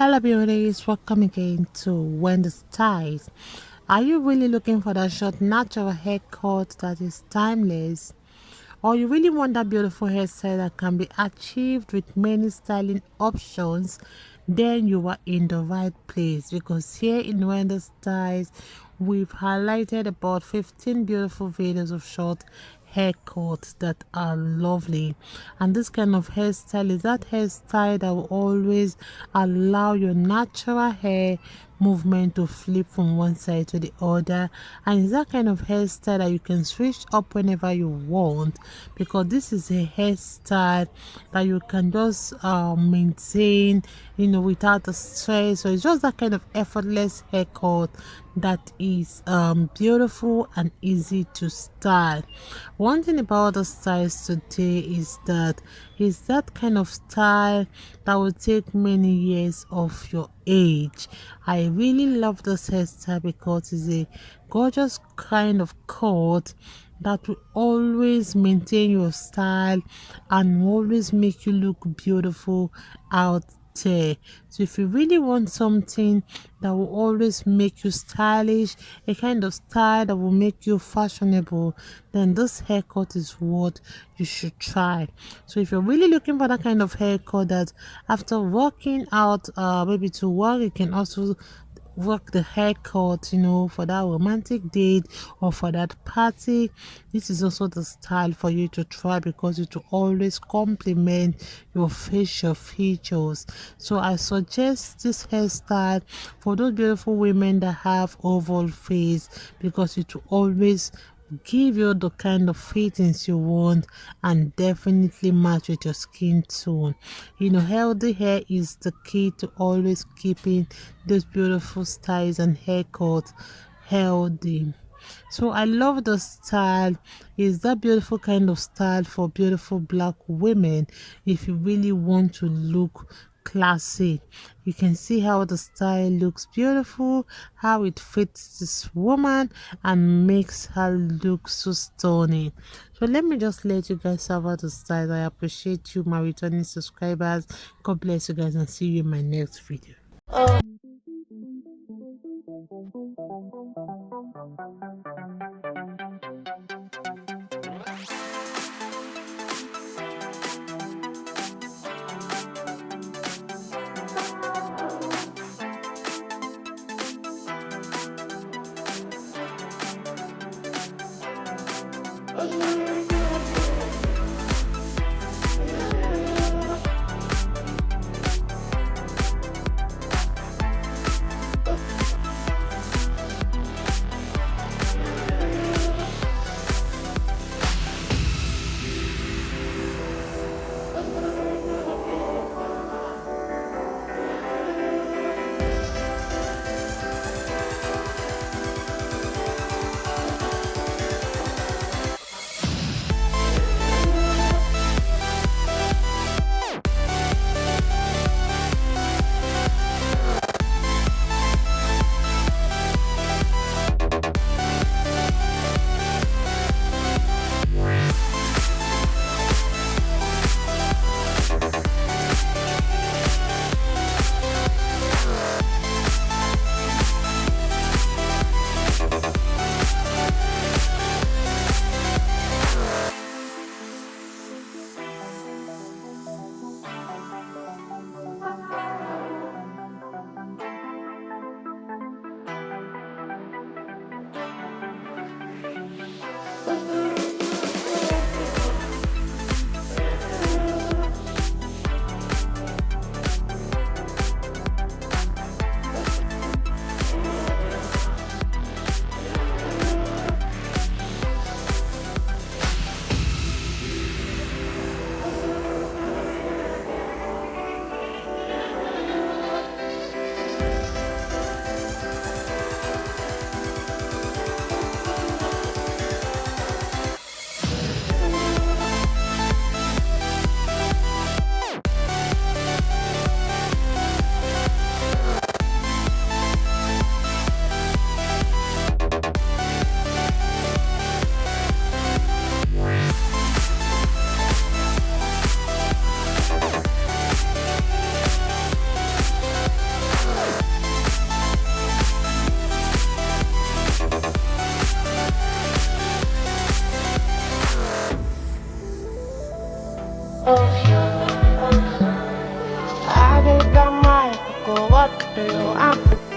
Hello beauties, welcome again to Wendy Styles. Are you really looking for that short natural haircut that is timeless? Or you really want that beautiful hairstyle that can be achieved with many styling options? Then you are in the right place, because here in Wendy Styles we've highlighted about 15 beautiful videos of short haircuts that are lovely. And this kind of hairstyle is that hairstyle that will always allow your natural hair movement to flip from one side to the other, and it's that kind of hairstyle that you can switch up whenever you want, because this is a hairstyle that you can just maintain, without the stress. So it's just that kind of effortless haircut that is beautiful and easy to style. One thing about the styles today is that it's that kind of style that will take many years of your age. I really love this hairstyle because it's a gorgeous kind of cut that will always maintain your style and always make you look beautiful out there. So if you really want something that will always make you stylish, a kind of style that will make you fashionable, then this haircut is what you should try. So if you're really looking for that kind of haircut that after working out, maybe to work, you can also work the haircut, for that romantic date or for that party, this is also the style for you to try, because it will always complement your facial features. So I suggest this hairstyle for those beautiful women that have oval face, because it will always give you the kind of fittings you want and definitely match with your skin tone. Healthy hair is the key to always keeping those beautiful styles and haircuts healthy. So I love the style. Is that beautiful kind of style for beautiful black women. If you really want to look classy, you can see how the style looks beautiful, how it fits this woman and makes her look so stunning. So let me just let you guys have out the style. I appreciate you, my returning subscribers. God bless you guys, and see you in my next video. what do you want?